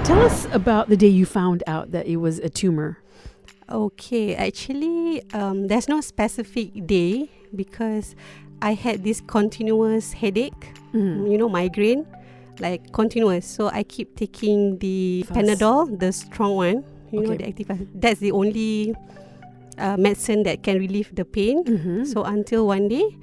Tell us about the day you found out that it was a tumor. Okay, actually, there's no specific day because I had this continuous headache, migraine, like continuous. So I keep taking the Panadol, the strong one, the active. That's the only medicine that can relieve the pain. So until one day,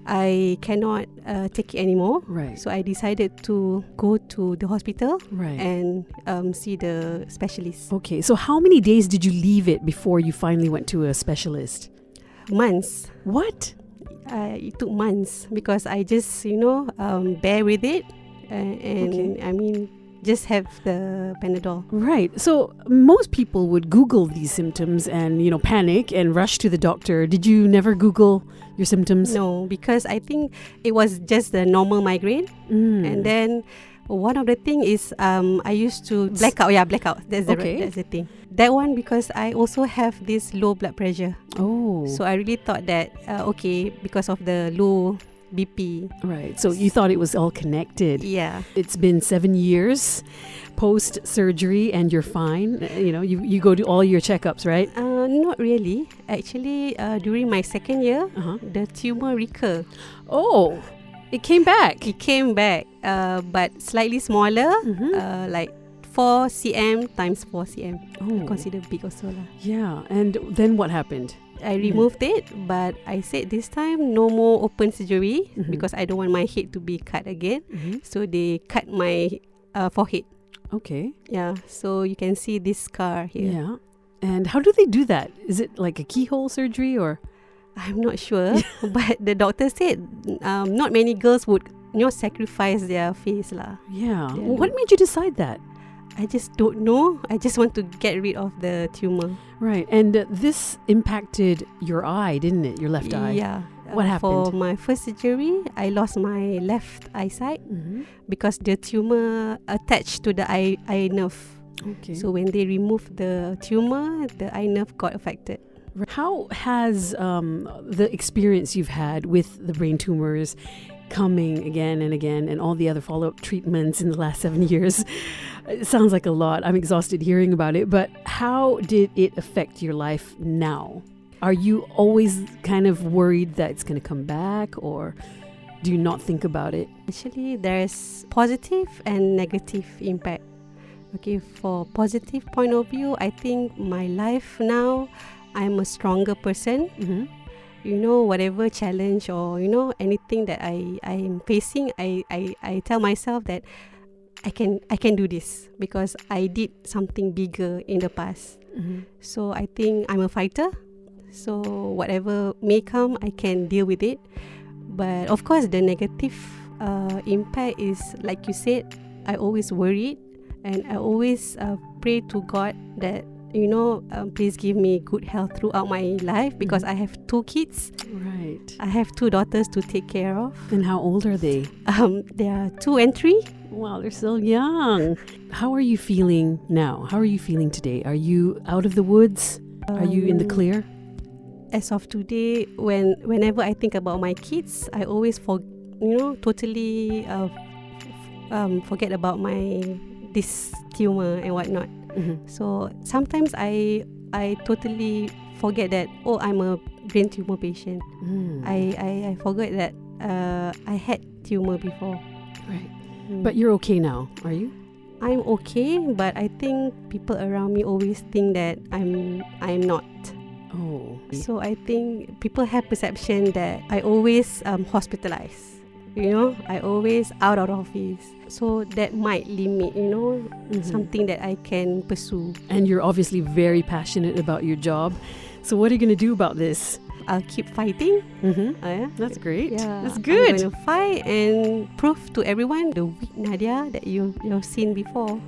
I cannot take it anymore. Right. So I decided to go to the hospital Right. and see the specialist. Okay, so how many days did you leave it before you finally went to a specialist? Months. What? It took months because I just, bear with it and just have the Panadol. Right. So most people would Google these symptoms and, panic and rush to the doctor. Did you never Google your symptoms? No, because I think it was just the normal migraine. And then one of the thing is I used to blackout. Yeah, blackout. That's the thing. That one because I also have this low blood pressure. Oh. So I really thought that, because of the low BP. Right. So you thought it was all connected. Yeah. It's been 7 years post-surgery and you're fine. You go to all your checkups, right? Not really. Actually, during my second year, the tumor recurred. Oh, it came back. It came back, but slightly smaller, like 4 cm times 4 cm. Oh. Considered big also lah. Yeah. And then what happened? I removed it, but I said this time no more open surgery because I don't want my head to be cut again. So they cut my forehead. Okay. Yeah, so you can see this scar here. Yeah. And how do they do that? Is it like a keyhole surgery or? I'm not sure, but the doctor said not many girls would sacrifice their face lah. Yeah. What made you decide that? I just don't know. I just want to get rid of the tumor. Right. And this impacted your eye, didn't it? Your left eye. Yeah. What happened? For my first surgery, I lost my left eyesight because the tumor attached to the eye nerve. Okay. So when they removed the tumor, the eye nerve got affected. How has the experience you've had with the brain tumors coming again and all the other follow-up treatments in the last 7 years? It sounds like a lot. I'm exhausted hearing about it. But how did it affect your life now? Are you always kind of worried that it's going to come back, or do you not think about it? Actually, there's positive and negative impact. Okay, for positive point of view, I think my life now, I'm a stronger person. Whatever challenge or anything that I am facing, I tell myself that I can do this because I did something bigger in the past. So I think I'm a fighter. So whatever may come, I can deal with it. But of course, the negative impact is, like you said, I always worried and I always pray to God that please give me good health throughout my life because I have 2 kids. Right. I have 2 daughters to take care of. And how old are they? They are 2 and 3. Wow, they're still young. How are you feeling now? How are you feeling today? Are you out of the woods? Are you in the clear? As of today, whenever I think about my kids, I always totally forget about this tumor and whatnot. So sometimes I totally forget that I'm a brain tumor patient. I forgot that I had tumor before. Right. But you're okay now, are you? I'm okay, but I think people around me always think that I'm not. Oh. So I think people have perception that I always hospitalized. I always out of office. So that might limit, something that I can pursue. And you're obviously very passionate about your job. So what are you going to do about this? I'll keep fighting. That's great. Yeah, that's good. I'm going to fight and prove to everyone the weak Nadia that you've seen before.